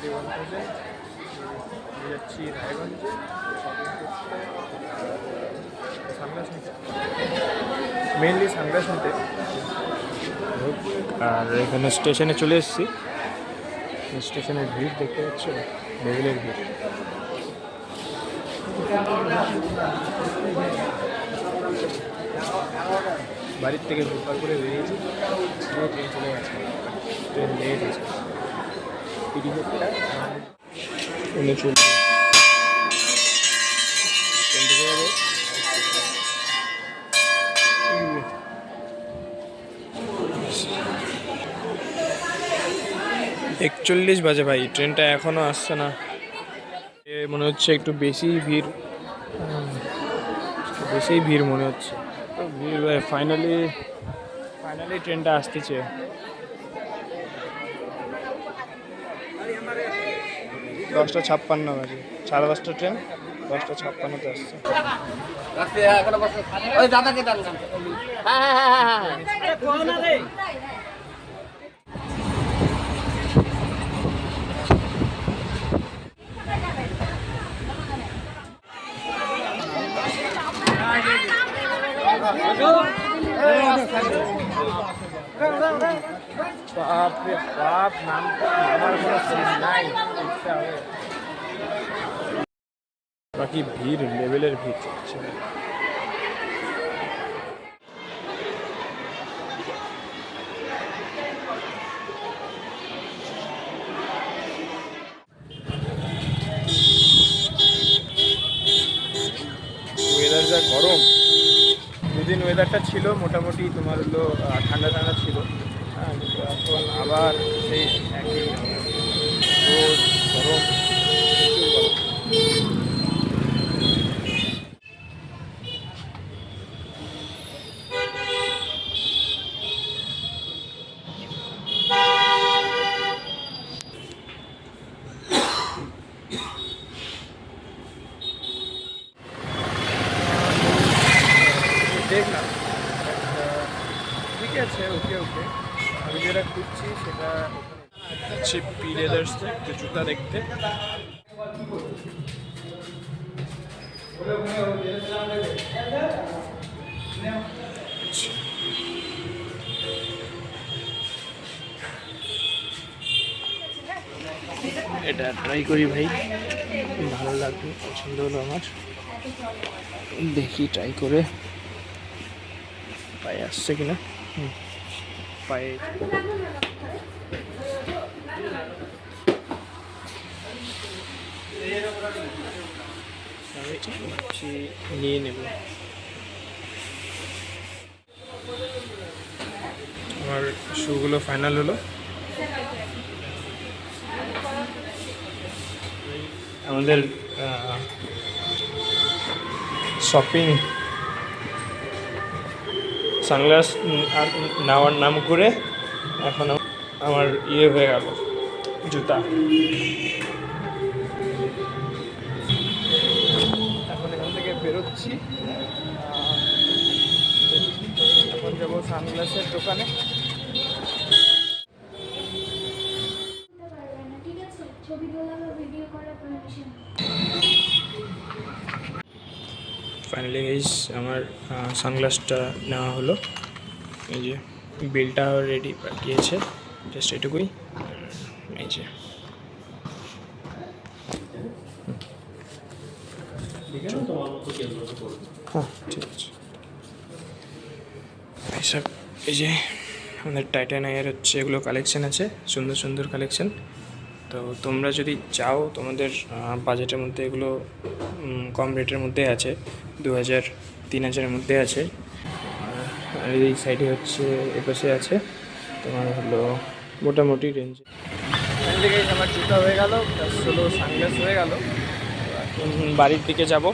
Twenty 1000 যাচ্ছি রায়গঞ্জে shopping করতে, সানগ্লাস নিতে, মেনলি সানগ্লাস নিতে। আর এখানে স্টেশনে চলে এসেছি। স্টেশনের ভিড় দেখতে পাচ্ছ, লেভেলের ভিড়। বাড়ির থেকে দুপার করে বেরিয়েছি, ট্রেন চলে গেছে, ট্রেন লেট হয়েছে। টিকিটটা 39 ট্রেন ঢুকে যাবে। 41 বাজে ভাই, ট্রেনটা এখনও আসছে না। মনে হচ্ছে একটু বেশি ভিড় মনে হচ্ছে। তো ভিড় ভাই, ফাইনালি ট্রেনটা আসতেছে। 10:56 বাজে, 10:30 ট্রেন, 10:56 আসছে। বাপরে বাপ, নামার কোনো সিন নাই, উঠতে হবে। বাকি ভিড়, লেভেলের ভিড় চলছে। ওয়েদার যা গরম, দুদিন ওয়েদারটা ছিল মোটামুটি তোমার হলো ঠান্ডা ঠান্ডা ছিল, হ্যাঁ, কিন্তু এখন আবার সেই একই রোদ, গরম, প্রচুর গরম। দেখলাম, ঠিক আছে, ওকে। আমি যেটা খুঁজছি সেটা হচ্ছে পি লেদার্সে একটু জুতা দেখতে। এটা ট্রাই করি ভাই, ভালো লাগবে, পছন্দ হলো আমার। দেখি ট্রাই করে পায়ে আসছে কিনা। পায়ে নিয়ে নেব। আমার শুগুলো ফাইনাল হলো। আমাদের শপিং সানগ্লাস নেওয়ার নাম করে এখন আমার ইয়ে হয়ে গেল, জুতা। এখন এখান থেকে বেরোচ্ছি, এখন যাবো সানগ্লাসের দোকানে। ফাইনালি গাইস আমার সানগ্লাসটা নেওয়া হলো। এই যে বিলটা রেডি পাঠিয়েছে, জাস্ট এটুকুই। এই যে হ্যাঁ, ঠিক আছে। এইসব এই যে আমাদের টাইটান এয়ার হচ্ছে, এগুলো কালেকশান আছে, সুন্দর সুন্দর কালেকশান। তো তোমরা যদি চাও, তোমাদের বাজেটের মধ্যে এগুলো কম রেটের মধ্যে আছে, 2000-3000-এর মধ্যে আছে। আর এই সাইডে হচ্ছে এপাশে আছে তোমার হলো মোটামুটি রেঞ্জে। এখান থেকে আমার জুতা হয়ে গেল, প্লাস হলো সানগ্লাস হয়ে গেল। এখন বাড়ির দিকে যাব।